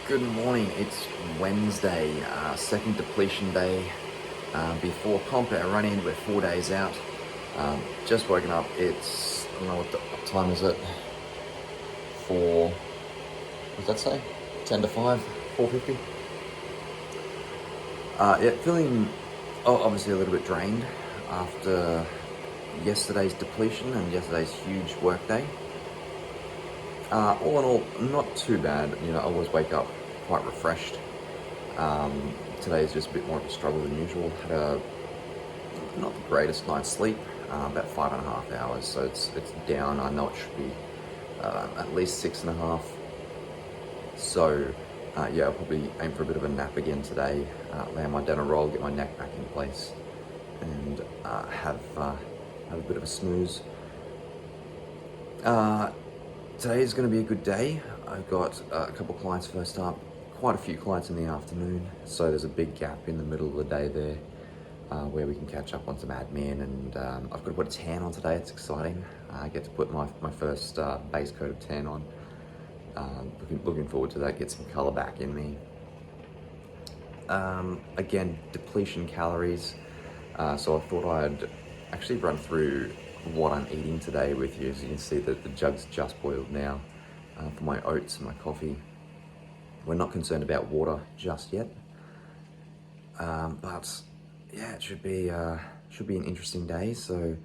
Good morning, it's Wednesday, second depletion day before comp our run-in. We're 4 days out. Just woken up, I don't know what time is it? What does that say? 10 to 5, 4:50? Yeah, feeling obviously a little bit drained after yesterday's depletion and yesterday's huge work day. All in all, not too bad. I always wake up quite refreshed. Today is just a bit more of a struggle than usual. Had not the greatest night's sleep, about 5.5 hours, so it's down. I know it should be at least 6.5. So yeah, I'll probably aim for a bit of a nap again today, lay my down a roll, get my neck back in place, and have a bit of a snooze. Today is going to be a good day. I've got a couple clients first up, quite a few clients in the afternoon, so there's a big gap in the middle of the day there where we can catch up on some admin, and I've got to put a tan on today. It's exciting. I get to put my first base coat of tan on. Looking forward to that, get some color back in me. Again, depletion calories, so I thought I'd actually run through what I'm eating today with you. As you can see that the jug's just boiled now for my oats and my coffee. We're not concerned about water just yet, but yeah, it should be an interesting day. So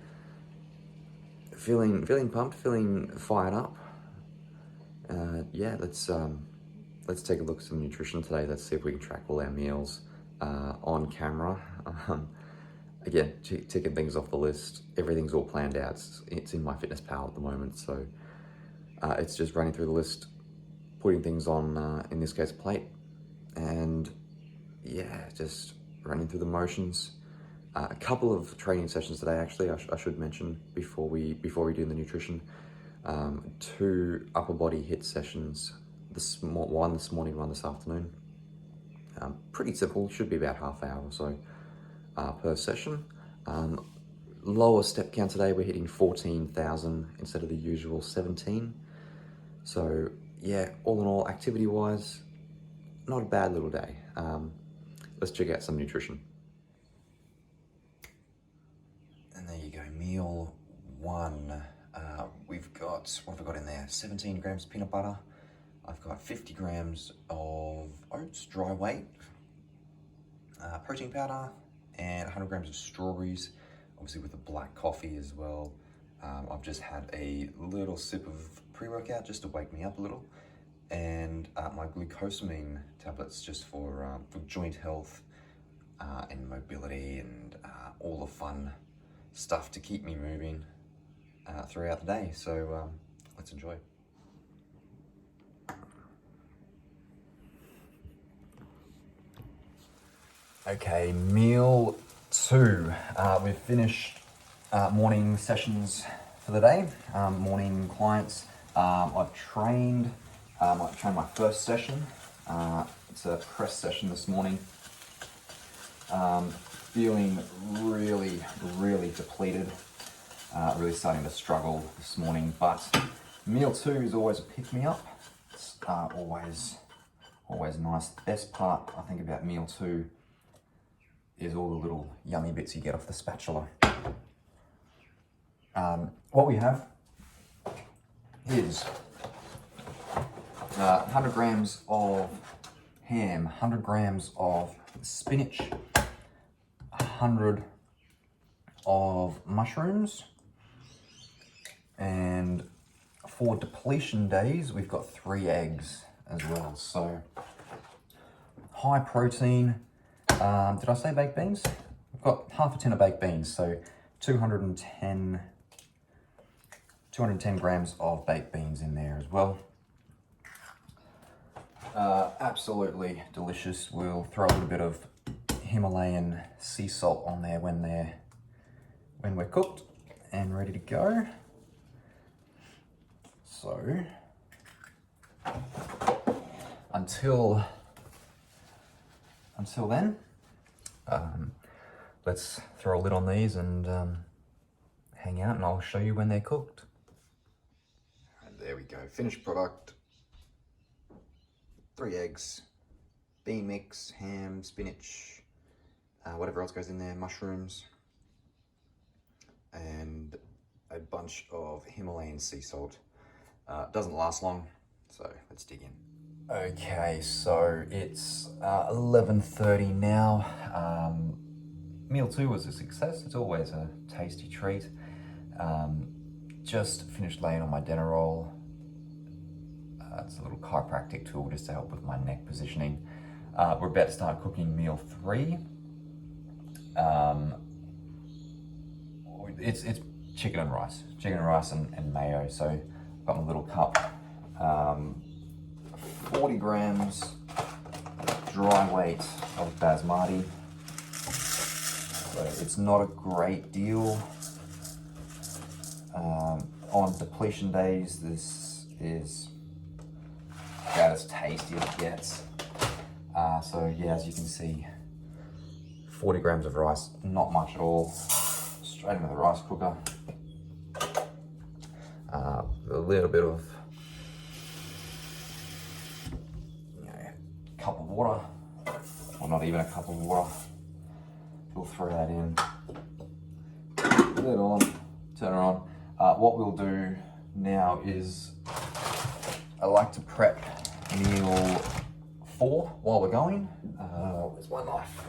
feeling pumped, feeling fired up. Yeah, let's take a look at some nutrition today. Let's see if we can track all our meals on camera. Again, ticking things off the list. Everything's all planned out. It's in MyFitnessPal at the moment, so it's just running through the list, putting things on, in this case, a plate, and yeah, just running through the motions. A couple of training sessions today, actually, I should mention before we do the nutrition. 2 upper body HIIT sessions. One this morning, one this afternoon. Pretty simple. Should be about half hour or so per session. Lower step count today. We're hitting 14,000 instead of the usual 17. So yeah, all in all, activity-wise, not a bad little day. Let's check out some nutrition. And there you go, meal 1. We've got, what have I got in there? 17 grams of peanut butter. I've got 50 grams of oats, dry weight, protein powder, and 100 grams of strawberries, obviously with a black coffee as well. I've just had a little sip of pre-workout just to wake me up a little, and my glucosamine tablets just for joint health and mobility and all the fun stuff to keep me moving throughout the day. So let's enjoy. Okay, meal 2. We've finished morning sessions for the day, morning clients. I've trained my first session. It's a press session this morning. Feeling really depleted, really starting to struggle this morning, but meal 2 is always a pick-me-up. It's always nice. The best part, I think, about meal 2 is all the little yummy bits you get off the spatula. What we have is 100 grams of ham, 100 grams of spinach, 100 of mushrooms, and for depletion days, we've got 3 eggs as well. So high protein. Did I say baked beans? I've got half a tin of baked beans, so 210 grams of baked beans in there as well. Absolutely delicious. We'll throw a little bit of Himalayan sea salt on there when we're cooked and ready to go. So until then, let's throw a lid on these and hang out, and I'll show you when they're cooked. And there we go, finished product. 3 eggs, bean mix, ham, spinach, whatever else goes in there, mushrooms, and a bunch of Himalayan sea salt. Doesn't last long, so let's dig in. Okay, so it's 11:30 now. Meal 2 was a success. It's always a tasty treat. Just finished laying on my Denerol. It's a little chiropractic tool just to help with my neck positioning. We're about to start cooking meal 3. It's chicken and rice and mayo. So I've got my little cup. 40 grams dry weight of basmati. So it's not a great deal. On depletion days, this is about as tasty as it gets. So yeah, as you can see, 40 grams of rice, not much at all. Straight into the rice cooker. A little bit of cup of water, or not even a cup of water. We'll throw that in. Put it on, turn it on. What we'll do now is I like to prep meal 4 while we're going. Where's my knife?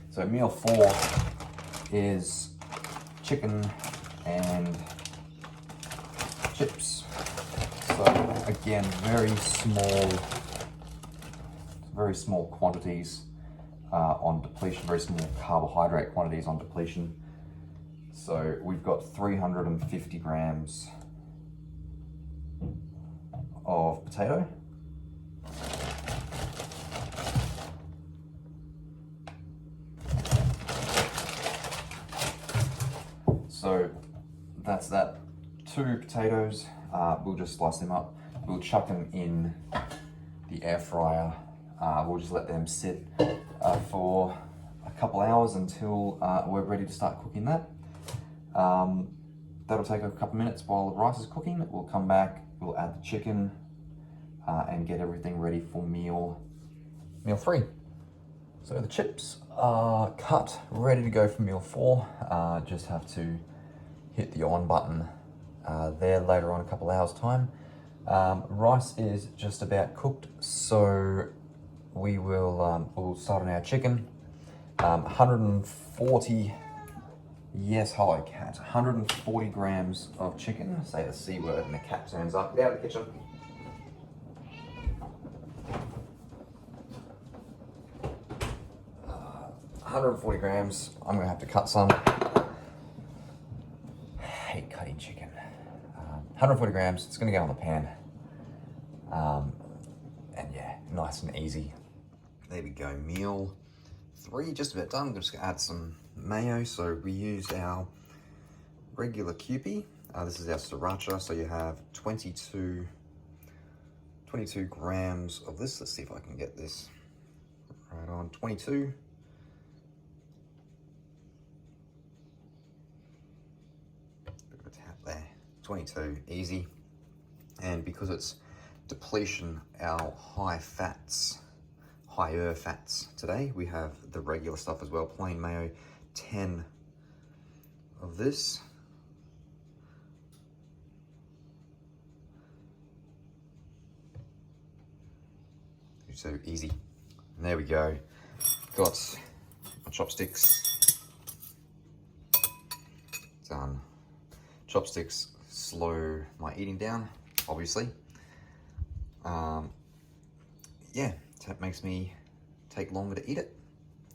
So meal 4 is chicken and chips. So again, very small quantities on depletion, very small carbohydrate quantities on depletion. So we've got 350 grams of potato. So that's that. 2 potatoes. We'll just slice them up. We'll chuck them in the air fryer. We'll just let them sit for a couple hours until we're ready to start cooking that. That'll take a couple minutes while the rice is cooking. We'll come back, we'll add the chicken and get everything ready for meal 3. So the chips are cut, ready to go for meal 4. Just have to hit the on button there later on, a couple hours time. Rice is just about cooked, so we will we'll start on our chicken. 140, yes, hello cat, 140 grams of chicken. Say the C word and the cat turns up. Get out of the kitchen. Uh, 140 grams. I'm gonna have to cut some. Hate cutting chicken. 140 grams, it's gonna go on the pan. And yeah, nice and easy. There we go, meal 3, just about done. I'm just gonna add some mayo. So we used our regular Kewpie. This is our sriracha, so you have 22 grams of this. Let's see if I can get this right on, 22. Bit of a tap there, 22, easy. And because it's depletion, our higher fats today, we have the regular stuff as well, plain mayo, 10 of this. So easy. And there we go. Got my chopsticks. Done. Chopsticks slow my eating down, obviously. Yeah, that makes me take longer to eat it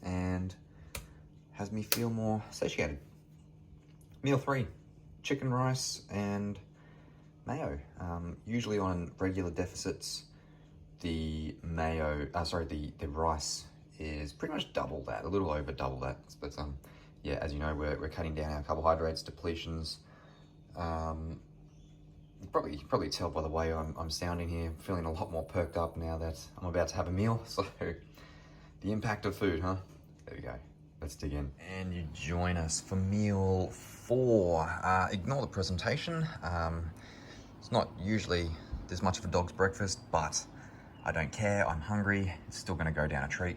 and has me feel more satiated. Meal 3, chicken, rice, and mayo. Usually on regular deficits, the rice is pretty much double that, a little over double that. But yeah, as you know, we're cutting down our carbohydrates, depletions. You probably tell by the way I'm sounding here. I'm feeling a lot more perked up now that I'm about to have a meal. So the impact of food, huh? There we go. Let's dig in. And you join us for meal 4. Ignore the presentation. It's not usually this much of a dog's breakfast, but I don't care. I'm hungry. It's still going to go down a treat.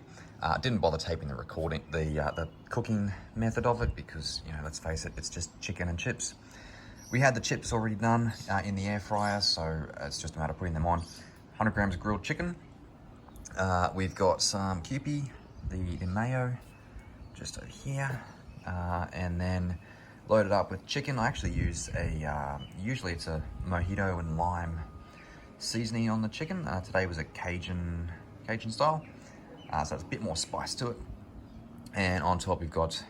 Didn't bother taping the cooking method of it because, you know, let's face it, it's just chicken and chips. We had the chips already done in the air fryer, so it's just a matter of putting them on. 100 grams of grilled chicken. We've got some Kewpie, the mayo, just over here, and then loaded up with chicken. I actually use usually it's a mojito and lime seasoning on the chicken. Today was a Cajun style, so it's a bit more spice to it. And on top we've got,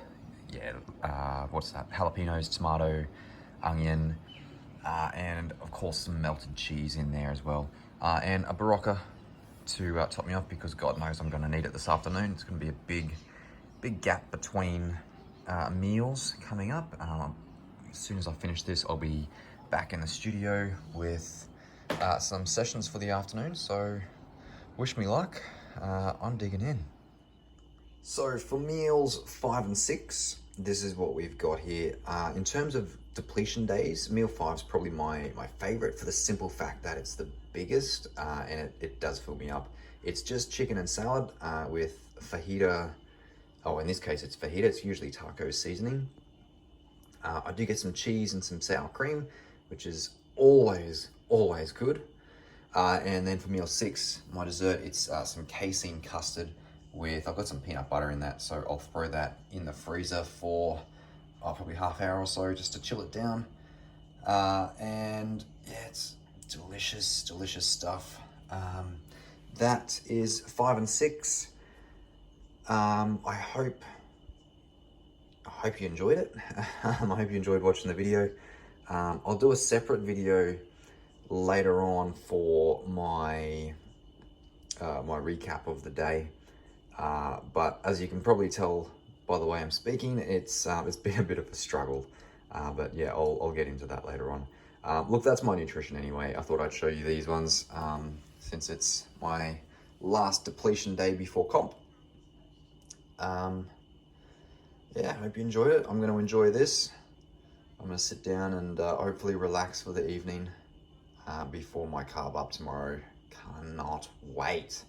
what's that? Jalapenos, tomato, onion, and of course some melted cheese in there as well. And a Barocca to top me off because God knows I'm gonna need it this afternoon. It's gonna be a big gap between meals coming up. As soon as I finish this, I'll be back in the studio with some sessions for the afternoon, so wish me luck. I'm digging in. So for meals 5 and 6, this is what we've got here. In terms of depletion days, meal 5 is probably my favorite for the simple fact that it's the biggest and it does fill me up. It's just chicken and salad with fajita. Oh, in this case it's fajita, it's usually taco seasoning. I do get some cheese and some sour cream, which is always good. And then for meal 6, my dessert, it's some casein custard with, I've got some peanut butter in that, so I'll throw that in the freezer for probably half hour or so just to chill it down. And yeah, it's delicious stuff. That is 5 and 6. I hope you enjoyed it. I hope you enjoyed watching the video. I'll do a separate video later on for my my recap of the day. But as you can probably tell by the way I'm speaking, it's been a bit of a struggle. But yeah, I'll get into that later on. Look, that's my nutrition anyway. I thought I'd show you these ones since it's my last depletion day before comp. Yeah, I hope you enjoyed it. I'm going to enjoy this. I'm going to sit down and hopefully relax for the evening before my carb up tomorrow. Cannot wait.